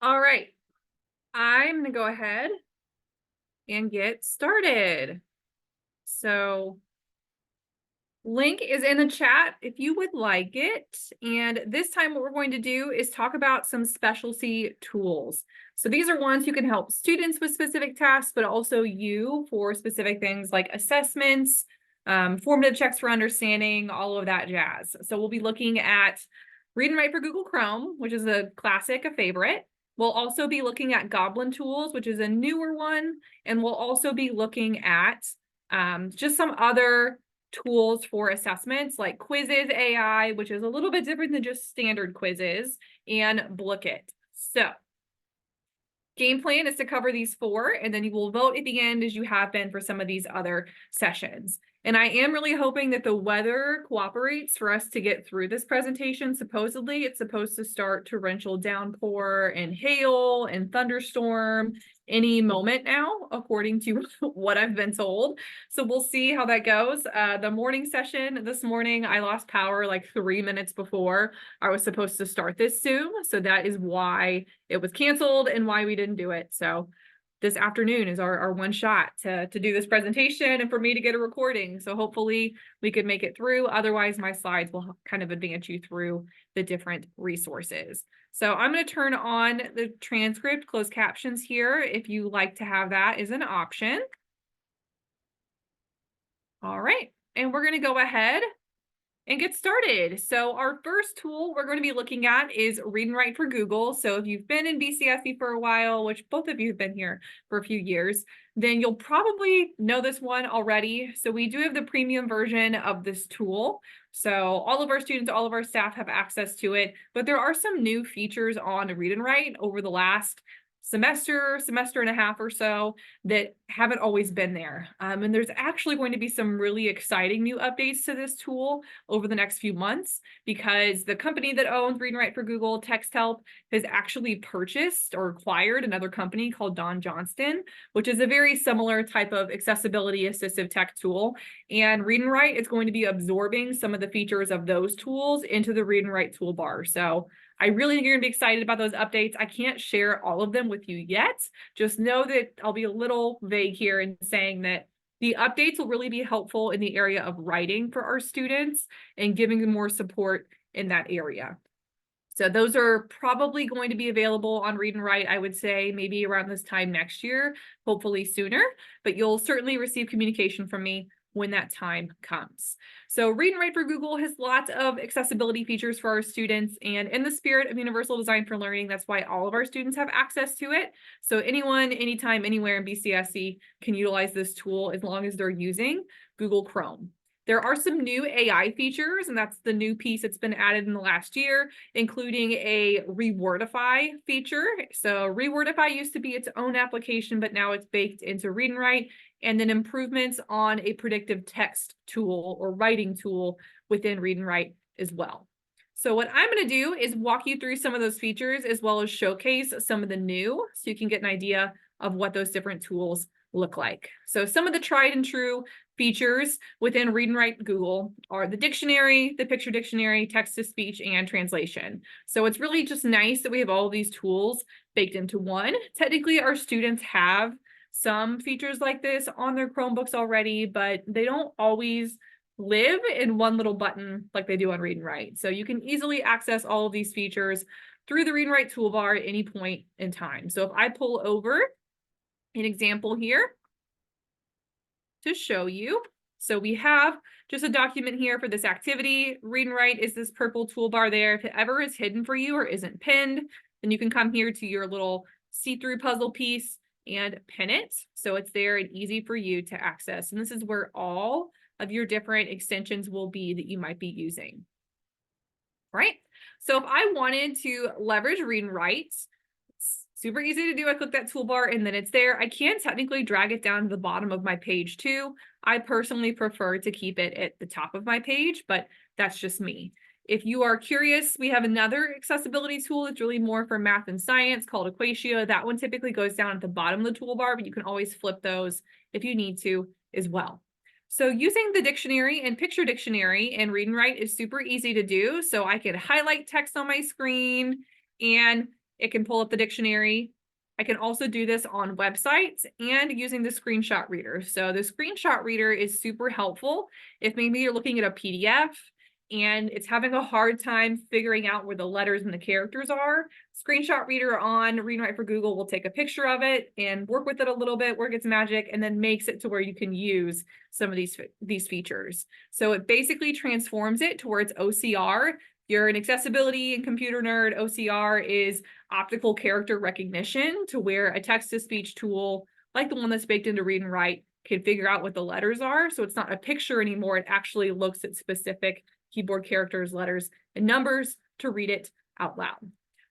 All right, I'm gonna go ahead and get started. So link is in the chat if you would like it. And this time what we're going to do is talk about some specialty tools. So these are ones who can help students with specific tasks, but also you for specific things like assessments, formative checks for understanding, all of that jazz. So we'll be looking at Read&Write for Google Chrome, which is a classic, a favorite. We'll also be looking at Goblin Tools, which is a newer one. And we'll also be looking at just some other tools for assessments like Quizizz Ai, which is a little bit different than just standard quizzes, and Blooket. So game plan is to cover these four, and then you will vote at the end as you have been for some of these other sessions. And I am really hoping that the weather cooperates for us to get through this presentation. Supposedly, it's supposed to start torrential downpour and hail and thunderstorm any moment now, according to what I've been told. So we'll see how that goes. The morning session this morning, I lost power like 3 minutes before I was supposed to start this Zoom. So that is why it was canceled and why we didn't do it. So this afternoon is our one shot to do this presentation and for me to get a recording. So hopefully we could make it through. Otherwise, my slides will kind of advance you through the different resources. So I'm going to turn on the transcript, closed captions here, if you like to have that as an option. All right, and we're going to go ahead and get started. So our first tool we're going to be looking at is Read&Write for Google. So if you've been in BCSE for a while, which both of you have been here for a few years, then you'll probably know this one already. So we do have the premium version of this tool. So all of our students, all of our staff have access to it, but there are some new features on Read&Write over the last semester and a half or so that haven't always been there. And there's actually going to be some really exciting new updates to this tool over the next few months because the company that owns Read&Write for Google, TextHelp, has actually purchased or acquired another company called Don Johnston, which is a very similar type of accessibility assistive tech tool. And Read&Write is going to be absorbing some of the features of those tools into the Read&Write toolbar. So I really think you're going to be excited about those updates. I can't share all of them with you yet. Just know that I'll be a little vague here in saying that the updates will really be helpful in the area of writing for our students and giving them more support in that area. So those are probably going to be available on Read&Write, I would say maybe around this time next year, hopefully sooner, but you'll certainly receive communication from me when that time comes. So Read&Write for Google has lots of accessibility features for our students, and in the spirit of universal design for learning, that's why all of our students have access to it. So anyone, anytime, anywhere in BCSE can utilize this tool as long as they're using Google Chrome. There are some new AI features, and that's the new piece that's been added in the last year, including a Rewordify feature. So Rewordify used to be its own application, but now it's baked into Read&Write, and then improvements on a predictive text tool or writing tool within Read&Write as well. So what I'm going to do is walk you through some of those features as well as showcase some of the new so you can get an idea of what those different tools look like. So some of the tried and true features within Read&Write Google are the dictionary, the picture dictionary, text-to-speech, and translation. So it's really just nice that we have all of these tools baked into one. Technically, our students have some features like this on their Chromebooks already, but they don't always live in one little button like they do on Read&Write. So you can easily access all of these features through the Read&Write toolbar at any point in time. So if I pull over an example here to show you. So we have just a document here for this activity. Read&Write is this purple toolbar there. If it ever is hidden for you or isn't pinned, then you can come here to your little see-through puzzle piece and pin it. So it's there and easy for you to access. And this is where all of your different extensions will be that you might be using. Right? So if I wanted to leverage Read&Write, super easy to do. I click that toolbar and then it's there. I can technically drag it down to the bottom of my page too. I personally prefer to keep it at the top of my page, but that's just me. If you are curious, we have another accessibility tool that's really more for math and science called Equatio. That one typically goes down at the bottom of the toolbar, but you can always flip those if you need to as well. So using the dictionary and picture dictionary in Read&Write is super easy to do. So I could highlight text on my screen and It can pull up the dictionary. I can also do this on websites and using the screenshot reader. So the screenshot reader is super helpful if maybe you're looking at a PDF and it's having a hard time figuring out where the letters and the characters are. Screenshot reader on Read and Write for Google will take a picture of it and work with it a little bit, work its magic, and then makes it to where you can use some of these features. So it basically transforms it to where it's OCR. You're an accessibility and computer nerd. OCR is optical character recognition, to where a text-to-speech tool, like the one that's baked into Read and Write, can figure out what the letters are. So it's not a picture anymore. It actually looks at specific keyboard characters, letters, and numbers to read it out loud.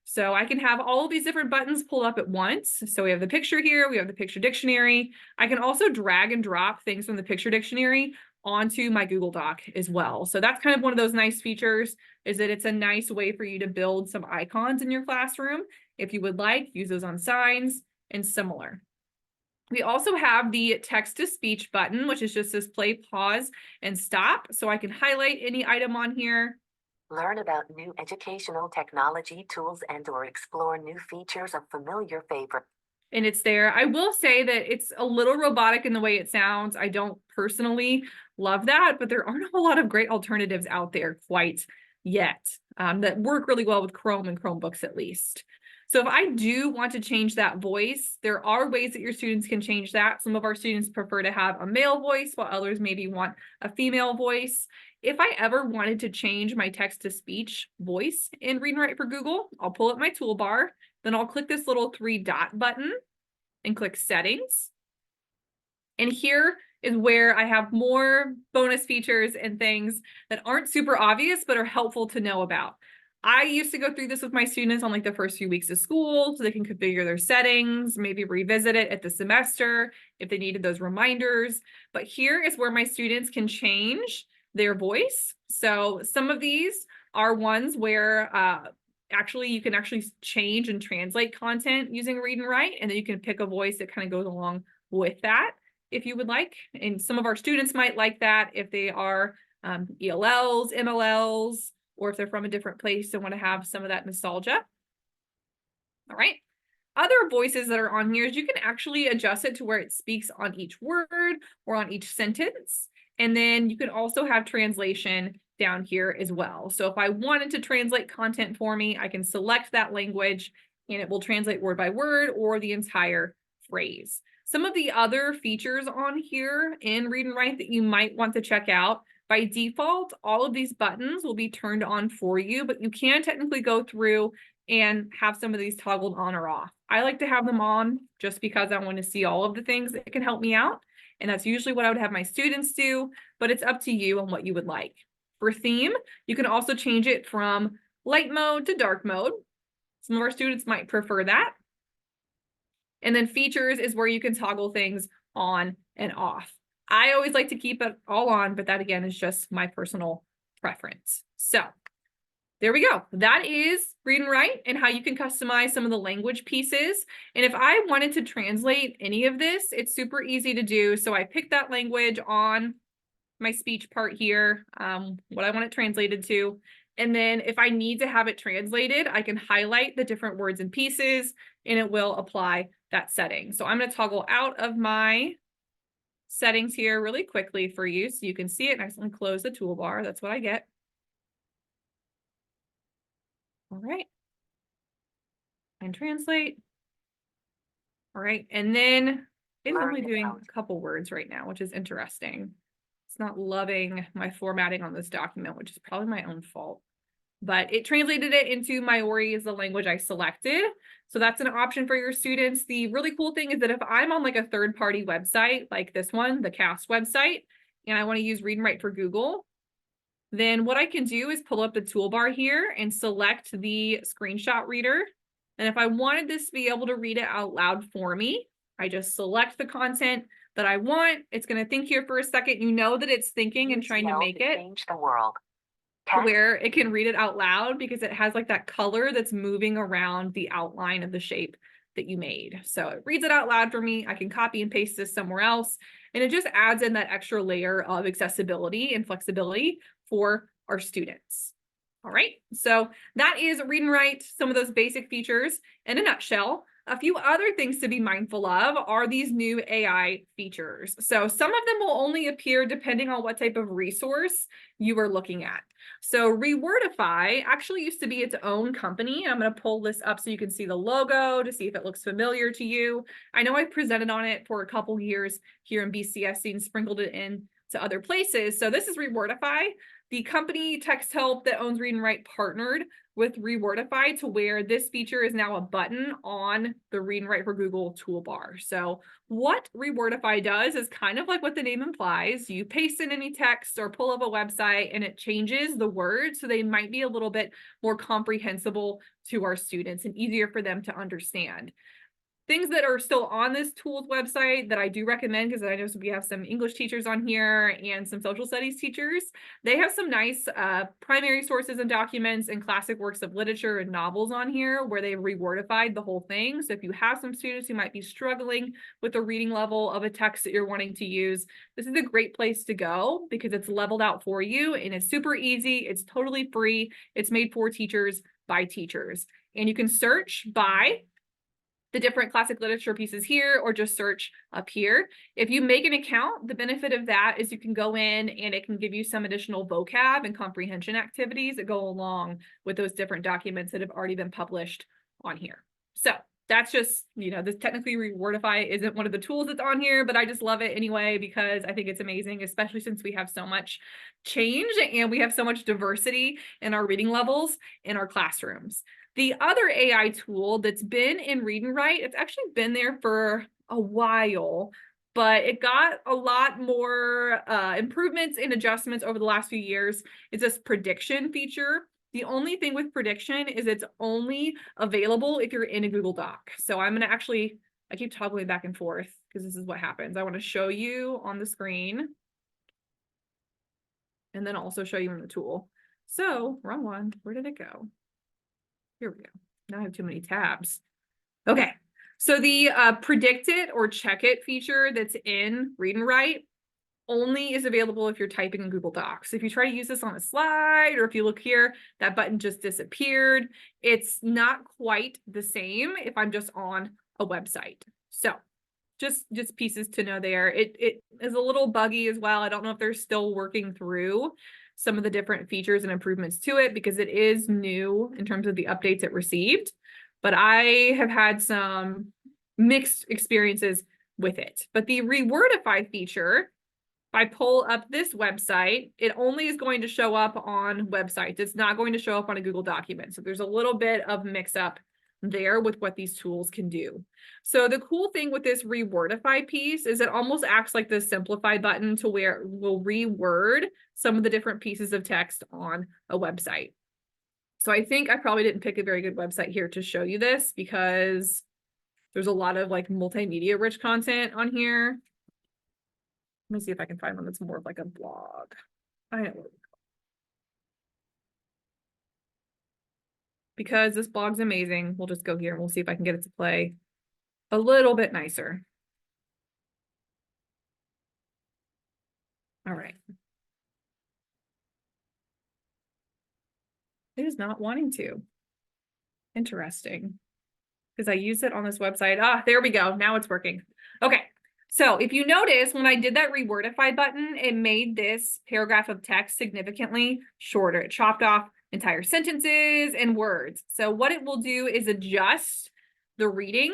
So I can have all of these different buttons pulled up at once. So we have the picture here, we have the picture dictionary. I can also drag and drop things from the picture dictionary onto my Google Doc as well. So that's kind of one of those nice features, is that it's a nice way for you to build some icons in your classroom. If you would like, use those on signs and similar. We also have the text-to-speech button, which is just this play, pause, and stop. So I can highlight any item on here. Learn about new educational technology tools and/or explore new features of familiar favorites. And it's there. I will say that it's a little robotic in the way it sounds. I don't personally love that, but there aren't a whole lot of great alternatives out there quite yet that work really well with Chrome and Chromebooks at least. So if I do want to change that voice, there are ways that your students can change that. Some of our students prefer to have a male voice, while others maybe want a female voice. If I ever wanted to change my text-to-speech voice in Read and Write for Google, I'll pull up my toolbar, then I'll click this little 3-dot button and click Settings. And here is where I have more bonus features and things that aren't super obvious, but are helpful to know about. I used to go through this with my students on like the first few weeks of school, so they can configure their settings, maybe revisit it at the semester if they needed those reminders. But here is where my students can change their voice. So some of these are ones where actually you can actually change and translate content using Read and Write, and then you can pick a voice that kind of goes along with that if you would like. And some of our students might like that if they are ELLs, MLLs, or if they're from a different place and want to have some of that nostalgia. All right. Other voices that are on here is you can actually adjust it to where it speaks on each word or on each sentence. And then you can also have translation down here as well. So if I wanted to translate content for me, I can select that language and it will translate word by word or the entire phrase. Some of the other features on here in Read and Write that you might want to check out: by default, all of these buttons will be turned on for you, but you can technically go through and have some of these toggled on or off. I like to have them on just because I want to see all of the things that can help me out. And that's usually what I would have my students do, but it's up to you on what you would like. For theme, you can also change it from light mode to dark mode. Some of our students might prefer that. And then features is where you can toggle things on and off. I always like to keep it all on, but that again is just my personal preference. So there we go. That is Read and Write and how you can customize some of the language pieces. And if I wanted to translate any of this, it's super easy to do. So I pick that language on my speech part here, what I want it translated to. And then if I need to have it translated, I can highlight the different words and pieces and it will apply that setting. So I'm going to toggle out of my settings here really quickly for you so you can see it. And I close the toolbar. That's what I get. All right. And translate. All right. And then it's only doing a couple words right now, which is interesting. It's not loving my formatting on this document, which is probably my own fault. But it translated it into Maori as the language I selected. So that's an option for your students. The really cool thing is that if I'm on like a third-party website, like this one, the CAST website, and I want to use Read and Write for Google, then what I can do is pull up the toolbar here and select the screenshot reader. And if I wanted this to be able to read it out loud for me, I just select the content that I want. It's going to think here for a second. You know that it's thinking and trying to make it change the world where it can read it out loud because it has like that color that's moving around the outline of the shape that you made. So it reads it out loud for me. I can copy and paste this somewhere else. And it just adds in that extra layer of accessibility and flexibility for our students. All right, so that is Read and Write, some of those basic features in a nutshell. A few other things to be mindful of are these new AI features. So some of them will only appear depending on what type of resource you are looking at. So Rewordify actually used to be its own company. I'm going to pull this up so you can see the logo to see if it looks familiar to you. I know I've presented on it for a couple years here in BCSC and sprinkled it in to other places. So this is Rewordify. The company Text Help that owns Read and Write partnered with Rewordify to where this feature is now a button on the Read and Write for Google toolbar. So what Rewordify does is kind of like what the name implies. You paste in any text or pull up a website and it changes the words so they might be a little bit more comprehensible to our students and easier for them to understand. Things that are still on this tools website that I do recommend, because I know we have some English teachers on here and some social studies teachers. They have some nice primary sources and documents and classic works of literature and novels on here where they've rewordified the whole thing. So if you have some students who might be struggling with the reading level of a text that you're wanting to use, this is a great place to go because it's leveled out for you and it's super easy. It's totally free. It's made for teachers by teachers. And you can search by the different classic literature pieces here or just search up here. If you make an account, the benefit of that is you can go in and it can give you some additional vocab and comprehension activities that go along with those different documents that have already been published on here. So that's just, this technically Rewordify isn't one of the tools that's on here, but I just love it anyway because I think it's amazing, especially since we have so much change and we have so much diversity in our reading levels in our classrooms. The other AI tool that's been in Read and Write, it's actually been there for a while, but it got a lot more improvements and adjustments over the last few years. It's this prediction feature. The only thing with prediction is it's only available if you're in a Google Doc. So I'm going to I keep toggling back and forth because this is what happens. I want to show you on the screen and then also show you in the tool. So wrong one. Where did it go? Here we go. Now I have too many tabs. Okay, so the predict it or check it feature that's in Read and Write only is available if you're typing in Google Docs. If you try to use this on a slide, or if you look here, that button just disappeared. It's not quite the same if I'm just on a website. So just pieces to know there. It is a little buggy as well. I don't know if they're still working through some of the different features and improvements to it because it is new in terms of the updates it received, but I have had some mixed experiences with it. But the Rewordify feature, if I pull up this website, it only is going to show up on websites. It's not going to show up on a Google document. So there's a little bit of mix up there with what these tools can do. So the cool thing with this Rewordify piece is it almost acts like the simplify button to where it will reword some of the different pieces of text on a website. So I think I probably didn't pick a very good website here to show you this because there's a lot of like multimedia rich content on here. Let me see if I can find one that's more of like a blog. I know. Because this blog's amazing, we'll just go here and we'll see if I can get it to play a little bit nicer. All right. It is not wanting to. Interesting. Because I use it on this website. Ah, there we go. Now it's working. Okay. So if you notice, when I did that Rewordify button, it made this paragraph of text significantly shorter. It chopped off entire sentences and words. So what it will do is adjust the reading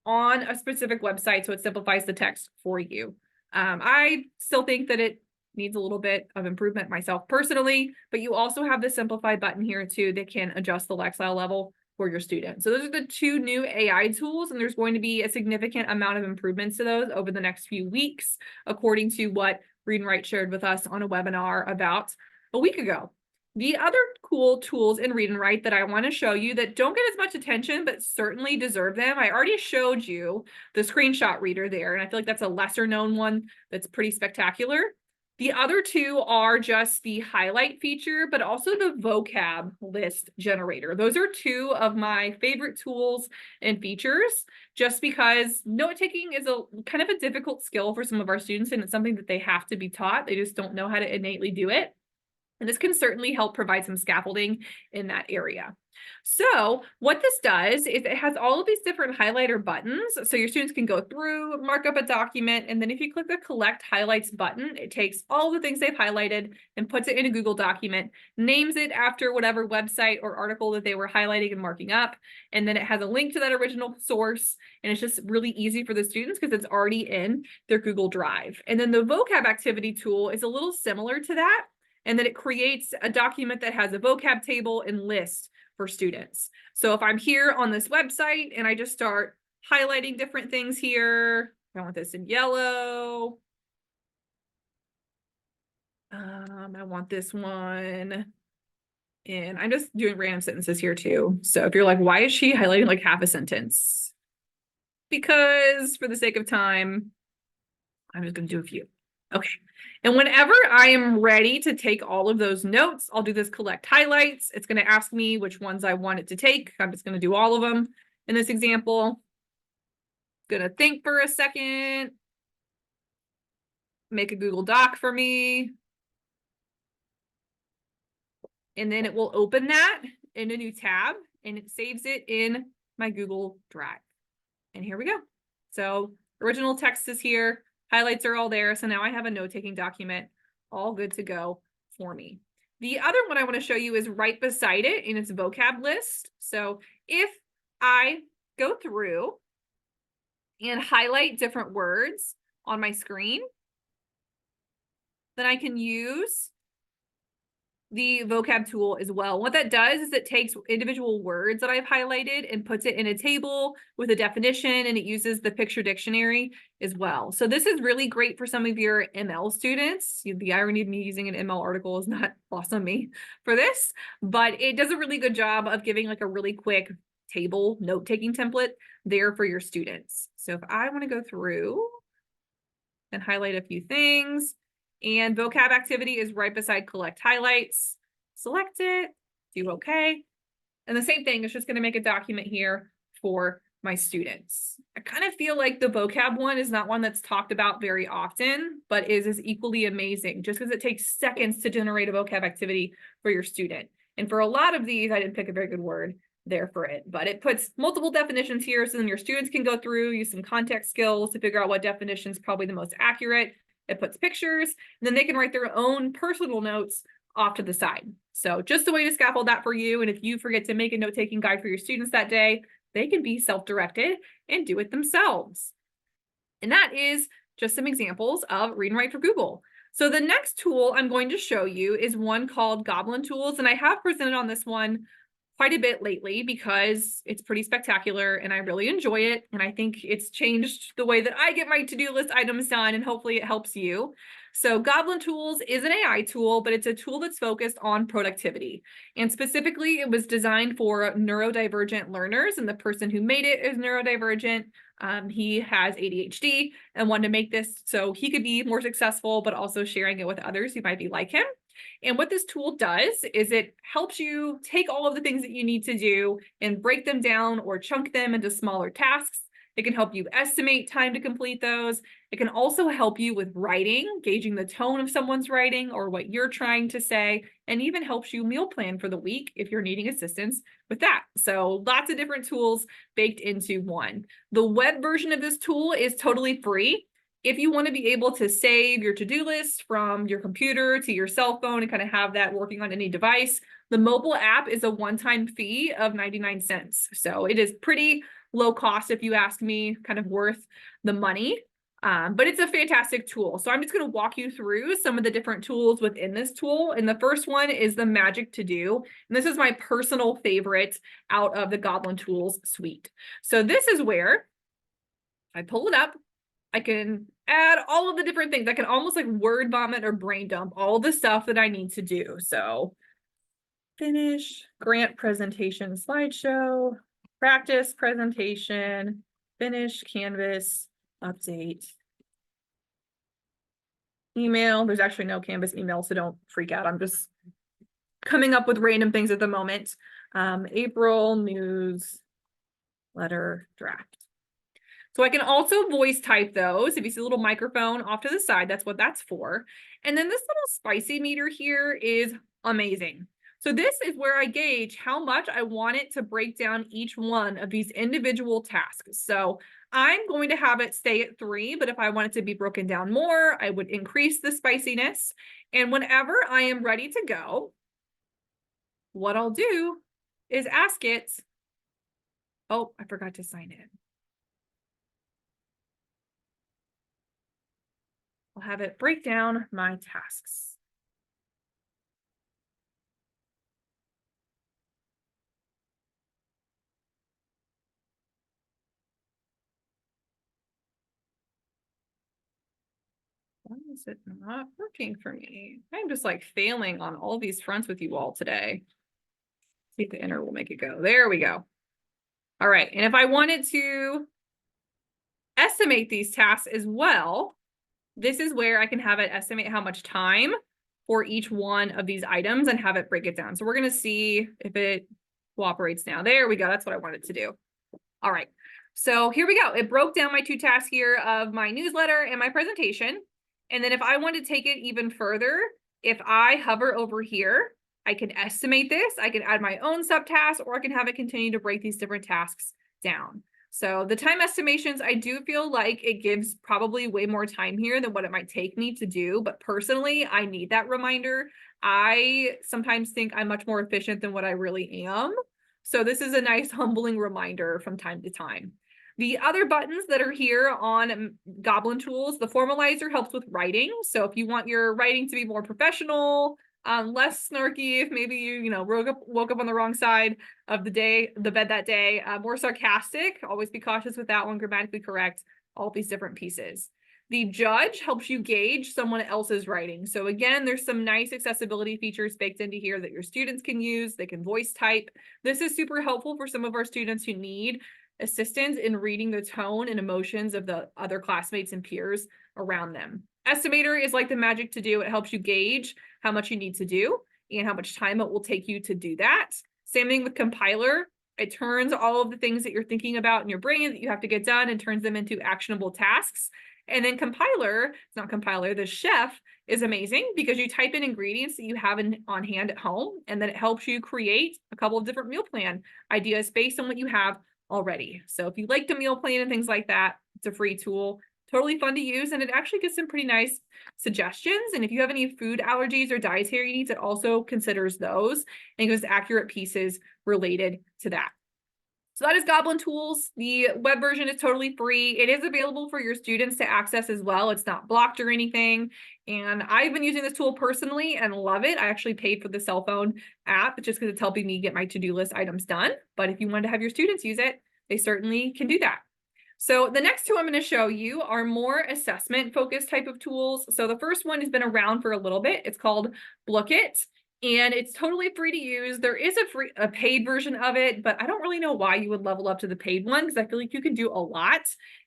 on a specific website so it simplifies the text for you. I still think that it needs a little bit of improvement myself personally, but you also have the simplify button here too that can adjust the Lexile level for your students. So those are the two new AI tools, and there's going to be a significant amount of improvements to those over the next few weeks, according to what Read and Write shared with us on a webinar about a week ago. The other cool tools in Read and Write that I want to show you that don't get as much attention, but certainly deserve them. I already showed you the screenshot reader there, and I feel like that's a lesser known one that's pretty spectacular. The other two are just the highlight feature, but also the vocab list generator. Those are two of my favorite tools and features, just because note taking is a kind of a difficult skill for some of our students, and it's something that they have to be taught. They just don't know how to innately do it. And this can certainly help provide some scaffolding in that area. So what this does is it has all of these different highlighter buttons. So your students can go through, mark up a document, and then if you click the Collect Highlights button, it takes all the things they've highlighted and puts it in a Google document, names it after whatever website or article that they were highlighting and marking up. And then it has a link to that original source. And it's just really easy for the students because it's already in their Google Drive. And then the vocab activity tool is a little similar to that. And then it creates a document that has a vocab table and list for students. So if I'm here on this website and I just start highlighting different things here, I want this in yellow. I want this one. And I'm just doing random sentences here too. So if you're like, why is she highlighting like half a sentence? Because for the sake of time, I'm just going to do a few. Okay. And whenever I am ready to take all of those notes, I'll do this collect highlights. It's going to ask me which ones I want it to take. I'm just going to do all of them in this example. Going to think for a second. Make a Google Doc for me. And then it will open that in a new tab and it saves it in my Google Drive. And here we go. So original text is here. Highlights are all there. So now I have a note-taking document all good to go for me. The other one I want to show you is right beside it in its vocab list. So if I go through and highlight different words on my screen, then I can use the vocab tool as well. What that does is it takes individual words that I've highlighted and puts it in a table with a definition, and it uses the picture dictionary as well. So this is really great for some of your ML students. The irony of me using an ML article is not lost on me for this, but it does a really good job of giving like a really quick table note-taking template there for your students. So if I want to go through and highlight a few things, and vocab activity is right beside collect highlights. Select it, do okay. And the same thing, it's just going to make a document here for my students. I kind of feel like the vocab one is not one that's talked about very often, but is equally amazing just because it takes seconds to generate a vocab activity for your student. And for a lot of these, I didn't pick a very good word there for it, but it puts multiple definitions here so then your students can go through, use some context skills to figure out what definition is probably the most accurate. It puts pictures, and then they can write their own personal notes off to the side. So just a way to scaffold that for you. And if you forget to make a note-taking guide for your students that day, they can be self-directed and do it themselves. And that is just some examples of Read and Write for Google. So the next tool I'm going to show you is one called Goblin Tools. And I have presented on this one quite a bit lately because it's pretty spectacular and I really enjoy it. And I think it's changed the way that I get my to-do list items done, and hopefully it helps you. So Goblin Tools is an AI tool, but it's a tool that's focused on productivity. And specifically, it was designed for neurodivergent learners, and the person who made it is neurodivergent. He has ADHD and wanted to make this so he could be more successful, but also sharing it with others who might be like him. And what this tool does is it helps you take all of the things that you need to do and break them down or chunk them into smaller tasks. It can help you estimate time to complete those. It can also help you with writing, gauging the tone of someone's writing or what you're trying to say, and even helps you meal plan for the week if you're needing assistance with that. So lots of different tools baked into one. The web version of this tool is totally free. If you want to be able to save your to-do list from your computer to your cell phone and kind of have that working on any device, the mobile app is a one-time fee of 99 cents. So it is pretty low cost, if you ask me, kind of worth the money. But it's a fantastic tool. So I'm just going to walk you through some of the different tools within this tool. And the first one is the Magic To Do. And this is my personal favorite out of the Goblin Tools suite. So this is where I pull it up. I can add all of the different things. I can almost like word vomit or brain dump all the stuff that I need to do. So finish, grant presentation slideshow, practice presentation, finish, Canvas, update, email. There's actually no Canvas email, so don't freak out. I'm just coming up with random things at the moment. April news letter draft. So I can also voice type those. If you see a little microphone off to the side, that's what that's for. And then this little spicy meter here is amazing. So this is where I gauge how much I want it to break down each one of these individual tasks. So I'm going to have it stay at 3, but if I want it to be broken down more, I would increase the spiciness. And whenever I am ready to go, what I'll do is ask it, oh, I forgot to sign in. I'll have it break down my tasks. Why is it not working for me? I'm just like failing on all these fronts with you all today. See if the enter will make it go. There we go. All right. And if I wanted to estimate these tasks as well, this is where I can have it estimate how much time for each one of these items and have it break it down. So we're going to see if it cooperates now. There we go. That's what I wanted to do. All right. So here we go. It broke down my 2 tasks here of my newsletter and my presentation. And then if I want to take it even further, if I hover over here, I can estimate this. I can add my own subtasks, or I can have it continue to break these different tasks down. So the time estimations, I do feel like it gives probably way more time here than what it might take me to do. But personally, I need that reminder. I sometimes think I'm much more efficient than what I really am. So this is a nice humbling reminder from time to time. The other buttons that are here on Goblin Tools, the formalizer helps with writing. So if you want your writing to be more professional, less snarky, if maybe you woke up on the wrong side of the bed that day, more sarcastic, always be cautious with that one, grammatically correct, all these different pieces. The judge helps you gauge someone else's writing. So again, there's some nice accessibility features baked into here that your students can use. They can voice type. This is super helpful for some of our students who need assistance in reading the tone and emotions of the other classmates and peers around them. Estimator is like the magic to do. It helps you gauge how much you need to do and how much time it will take you to do that. Same thing with compiler. It turns all of the things that you're thinking about in your brain that you have to get done and turns them into actionable tasks. And then compiler, it's not compiler, the chef is amazing because you type in ingredients that you have on hand at home, and then it helps you create a couple of different meal plan ideas based on what you have already. So if you like to meal plan and things like that, it's a free tool. Totally fun to use, and it actually gives some pretty nice suggestions. And if you have any food allergies or dietary needs, it also considers those and gives accurate pieces related to that. So that is Goblin Tools. The web version is totally free. It is available for your students to access as well. It's not blocked or anything. And I've been using this tool personally and love it. I actually paid for the cell phone app just because it's helping me get my to-do list items done. But if you want to have your students use it, they certainly can do that. So the next 2 I'm going to show you are more assessment focused type of tools. So the first one has been around for a little bit. It's called Blooket. And it's totally free to use. There is a paid version of it, but I don't really know why you would level up to the paid one because I feel like you can do a lot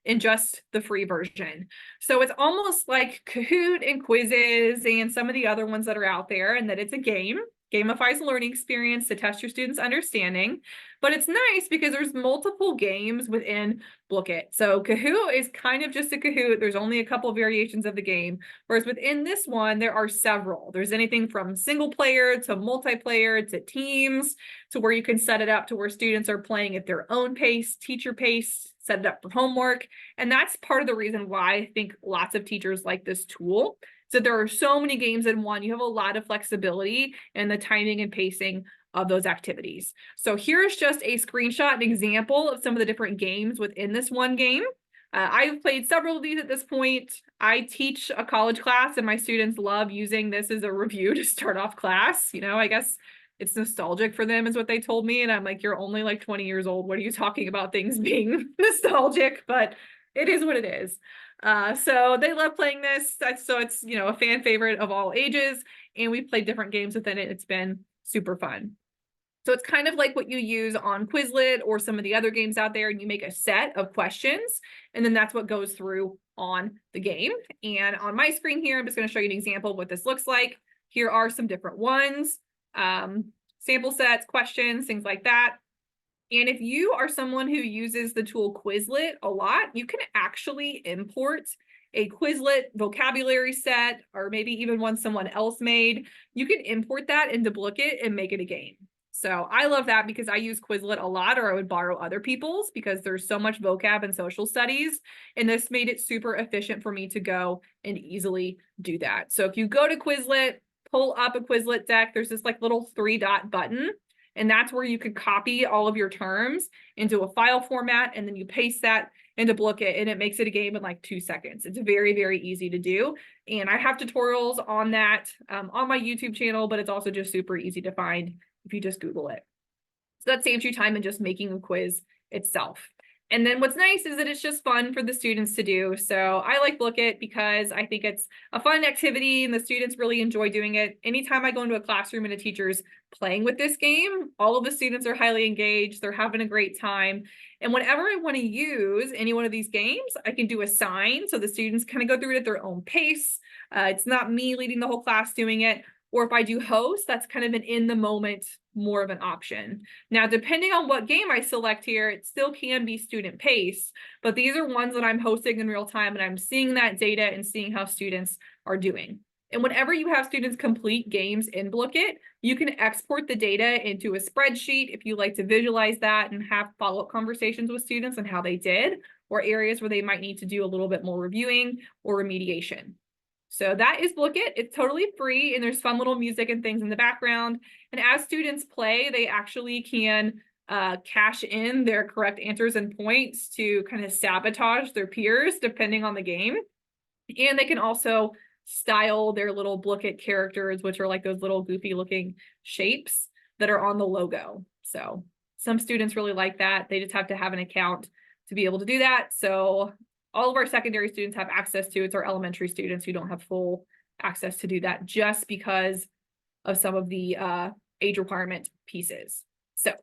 in just the free version. So it's almost like Kahoot and Quizizz and some of the other ones that are out there, and that it's a game. Gamifies the learning experience to test your students' understanding. But it's nice because there's multiple games within Blooket. So Kahoot is kind of just a Kahoot. There's only a couple variations of the game. Whereas within this one, there are several. There's anything from single player to multiplayer to teams to where you can set it up to where students are playing at their own pace, teacher pace, set it up for homework. And that's part of the reason why I think lots of teachers like this tool. So there are so many games in one. You have a lot of flexibility in the timing and pacing of those activities. So here's just a screenshot, an example of some of the different games within this one game. I've played several of these at this point. I teach a college class and my students love using this as a review to start off class. I guess it's nostalgic for them is what they told me. And I'm like, you're only like 20 years old. What are you talking about things being nostalgic? But it is what it is. So they love playing this. So it's, a fan favorite of all ages. And we've played different games within it. It's been super fun. So it's kind of like what you use on Quizlet or some of the other games out there, and you make a set of questions, and then that's what goes through on the game. And on my screen here, I'm just going to show you an example of what this looks like. Here are some different ones, sample sets, questions, things like that. And if you are someone who uses the tool Quizlet a lot, you can actually import a Quizlet vocabulary set, or maybe even one someone else made. You can import that into Blooket and make it a game. So I love that because I use Quizlet a lot, or I would borrow other people's because there's so much vocab and social studies. And this made it super efficient for me to go and easily do that. So if you go to Quizlet, pull up a Quizlet deck, there's this like little 3-dot button. And that's where you could copy all of your terms into a file format, and then you paste that into Blooket, and it makes it a game in like 2 seconds. It's very, very easy to do. And I have tutorials on that on my YouTube channel, but it's also just super easy to find if you just Google it. So that saves you time in just making a quiz itself. And then what's nice is that it's just fun for the students to do. So I like Blooket because I think it's a fun activity and the students really enjoy doing it. Anytime I go into a classroom and a teacher's playing with this game, all of the students are highly engaged. They're having a great time. And whenever I want to use any one of these games, I can do a sign. So the students kind of go through it at their own pace. It's not me leading the whole class doing it. Or if I do host, that's kind of an in the moment, more of an option. Now, depending on what game I select here, it still can be student paced, but these are ones that I'm hosting in real time, and I'm seeing that data and seeing how students are doing. And whenever you have students complete games in Blooket, you can export the data into a spreadsheet if you like to visualize that and have follow-up conversations with students on how they did, or areas where they might need to do a little bit more reviewing or remediation. So that is Blooket. It's totally free, and there's fun little music and things in the background. And as students play, they actually can cash in their correct answers and points to kind of sabotage their peers depending on the game. And they can also style their little Blooket characters, which are like those little goofy looking shapes that are on the logo. So some students really like that. They just have to have an account to be able to do that. So all of our secondary students have access to. It's our elementary students who don't have full access to do that just because of some of the age requirement pieces. So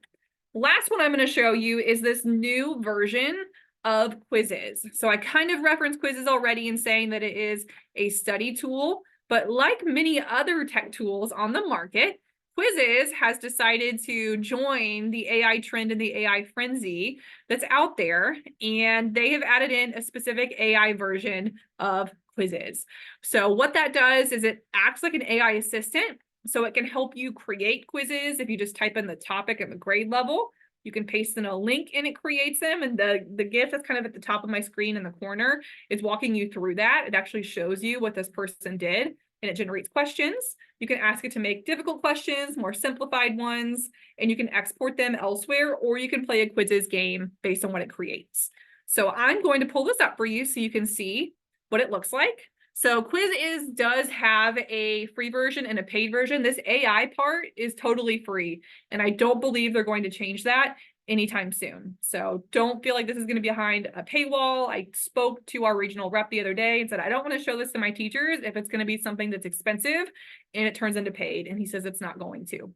last one I'm going to show you is this new version of Quizizz. So I kind of referenced Quizizz already in saying that it is a study tool, but like many other tech tools on the market, Quizizz has decided to join the AI trend and the AI frenzy that's out there, and they have added in a specific AI version of Quizizz. So what that does is it acts like an AI assistant, so it can help you create quizzes. If you just type in the topic and the grade level, you can paste in a link and it creates them. And the GIF that's kind of at the top of my screen in the corner is walking you through that. It actually shows you what this person did, and it generates questions. You can ask it to make difficult questions, more simplified ones, and you can export them elsewhere, or you can play a Quizizz game based on what it creates. So I'm going to pull this up for you so you can see what it looks like. So Quizizz does have a free version and a paid version. This AI part is totally free, and I don't believe they're going to change that anytime soon. So don't feel like this is going to be behind a paywall. I spoke to our regional rep the other day and said, I don't want to show this to my teachers if it's going to be something that's expensive and it turns into paid. And he says it's not going to.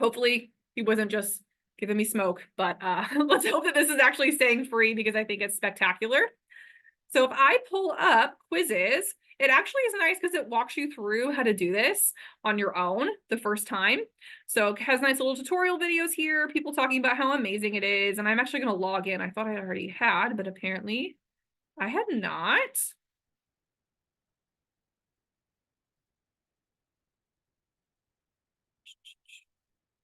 Hopefully he wasn't just giving me smoke, but let's hope that this is actually staying free because I think it's spectacular. So if I pull up Quizizz, it actually is nice because it walks you through how to do this on your own the first time. So it has nice little tutorial videos here, people talking about how amazing it is. And I'm actually going to log in. I thought I already had, but apparently I had not.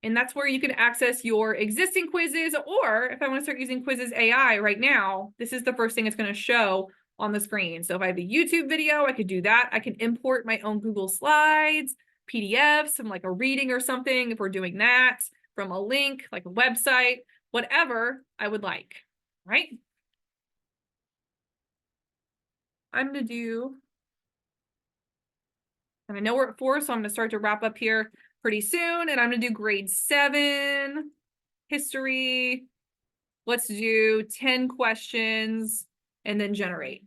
And that's where you can access your existing quizzes, or if I want to start using Quizizz AI right now, this is the first thing it's going to show on the screen. So if I have a YouTube video, I could do that. I can import my own Google Slides, PDFs, from like a reading or something, if we're doing that, from a link, like a website, whatever I would like, right? I'm going to do, and I know we're at 4, so I'm going to start to wrap up here pretty soon. And I'm going to do grade 7 history. Let's do 10 questions and then generate.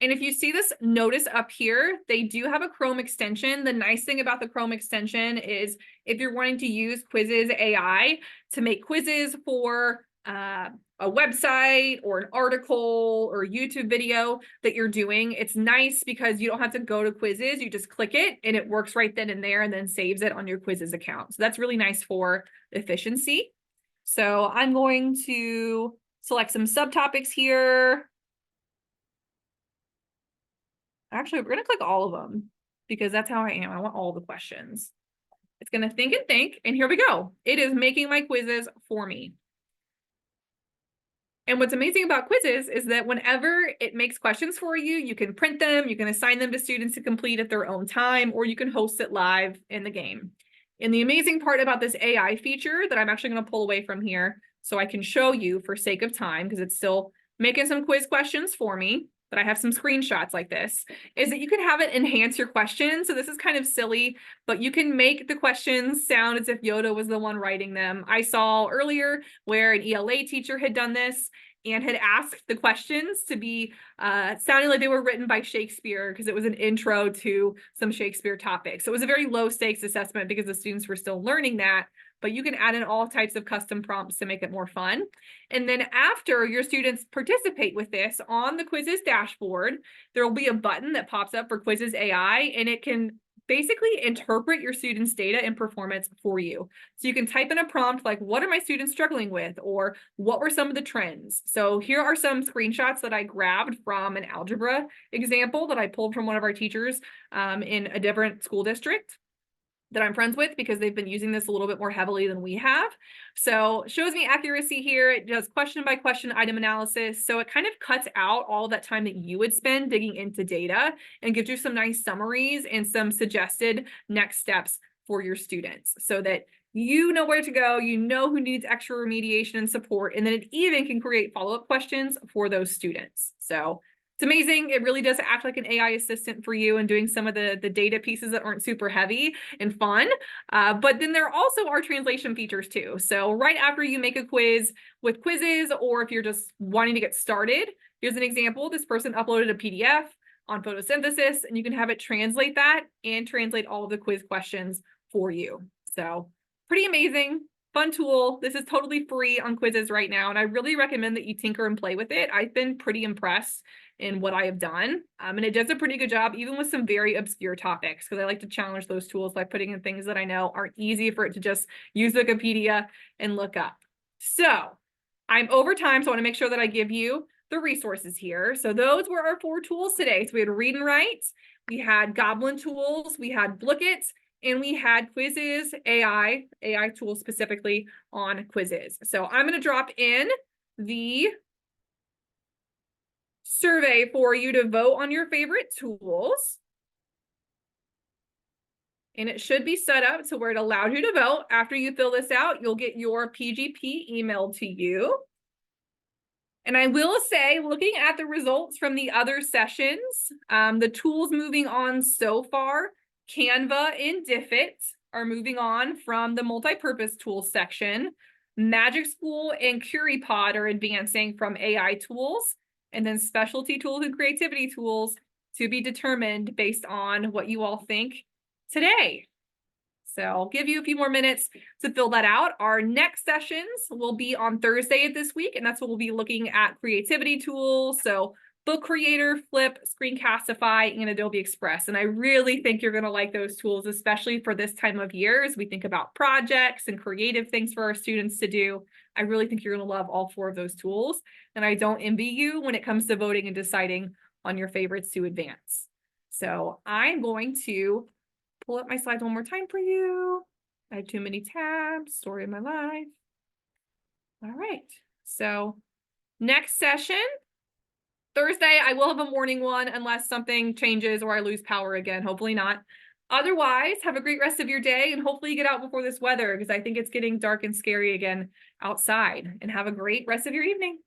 And if you see this notice up here, they do have a Chrome extension. The nice thing about the Chrome extension is if you're wanting to use Quizizz AI to make quizzes for a website or an article or YouTube video that you're doing, it's nice because you don't have to go to Quizizz. You just click it and it works right then and there and then saves it on your Quizizz account. So that's really nice for efficiency. So I'm going to select some subtopics here. Actually, we're going to click all of them because that's how I am. I want all the questions. It's going to think and think, and here we go. It is making my quizzes for me. And what's amazing about Quizizz is that whenever it makes questions for you, you can print them, you can assign them to students to complete at their own time, or you can host it live in the game. And the amazing part about this AI feature that I'm actually going to pull away from here so I can show you for sake of time, because it's still making some quiz questions for me, but I have some screenshots like this, is that you can have it enhance your questions. So this is kind of silly, but you can make the questions sound as if Yoda was the one writing them. I saw earlier where an ELA teacher had done this and had asked the questions to be sounding like they were written by Shakespeare because it was an intro to some Shakespeare topics. So it was a very low stakes assessment because the students were still learning that, but you can add in all types of custom prompts to make it more fun. And then after your students participate with this on the Quizizz dashboard, there will be a button that pops up for Quizizz AI, and it can basically interpret your students' data and performance for you. So you can type in a prompt like, what are my students struggling with? Or what were some of the trends? So here are some screenshots that I grabbed from an algebra example that I pulled from one of our teachers in a different school district that I'm friends with because they've been using this a little bit more heavily than we have. So it shows me accuracy here. It does question by question item analysis. So it kind of cuts out all that time that you would spend digging into data and gives you some nice summaries and some suggested next steps for your students so that you know where to go, you know who needs extra remediation and support, and then it even can create follow-up questions for those students. So it's amazing. It really does act like an AI assistant for you and doing some of the data pieces that aren't super heavy and fun. But then there also are translation features too. So right after you make a quiz with Quizizz, or if you're just wanting to get started, here's an example. This person uploaded a PDF on photosynthesis, and you can have it translate that and translate all of the quiz questions for you. So pretty amazing. Fun tool. This is totally free on Quizizz right now, and I really recommend that you tinker and play with it. I've been pretty impressed in what I have done, and it does a pretty good job even with some very obscure topics, because I like to challenge those tools by putting in things that I know aren't easy for it to just use Wikipedia and look up. So I'm over time, so I want to make sure that I give you the resources here. So those were our 4 tools today. So we had Read&Write, we had Goblin Tools, we had Blooket, and we had Quizizz AI tools specifically on Quizizz. So I'm going to drop in the survey for you to vote on your favorite tools. And it should be set up to where it allows you to vote. After you fill this out, you'll get your PGP emailed to you. And I will say, looking at the results from the other sessions, the tools moving on so far, Canva and Diffit are moving on from the multi-purpose tools section. Magic School and CuriePod are advancing from AI tools, and then specialty tools and creativity tools to be determined based on what you all think today. So I'll give you a few more minutes to fill that out. Our next sessions will be on Thursday of this week, and that's what we'll be looking at creativity tools. So Book Creator, Flip, Screencastify, and Adobe Express. And I really think you're going to like those tools, especially for this time of year as we think about projects and creative things for our students to do. I really think you're going to love all 4 of those tools. And I don't envy you when it comes to voting and deciding on your favorites to advance. So I'm going to pull up my slides one more time for you. I have too many tabs, story of my life. All right, so next session, Thursday, I will have a morning one unless something changes or I lose power again, hopefully not. Otherwise, have a great rest of your day and hopefully you get out before this weather because I think it's getting dark and scary again outside, and have a great rest of your evening.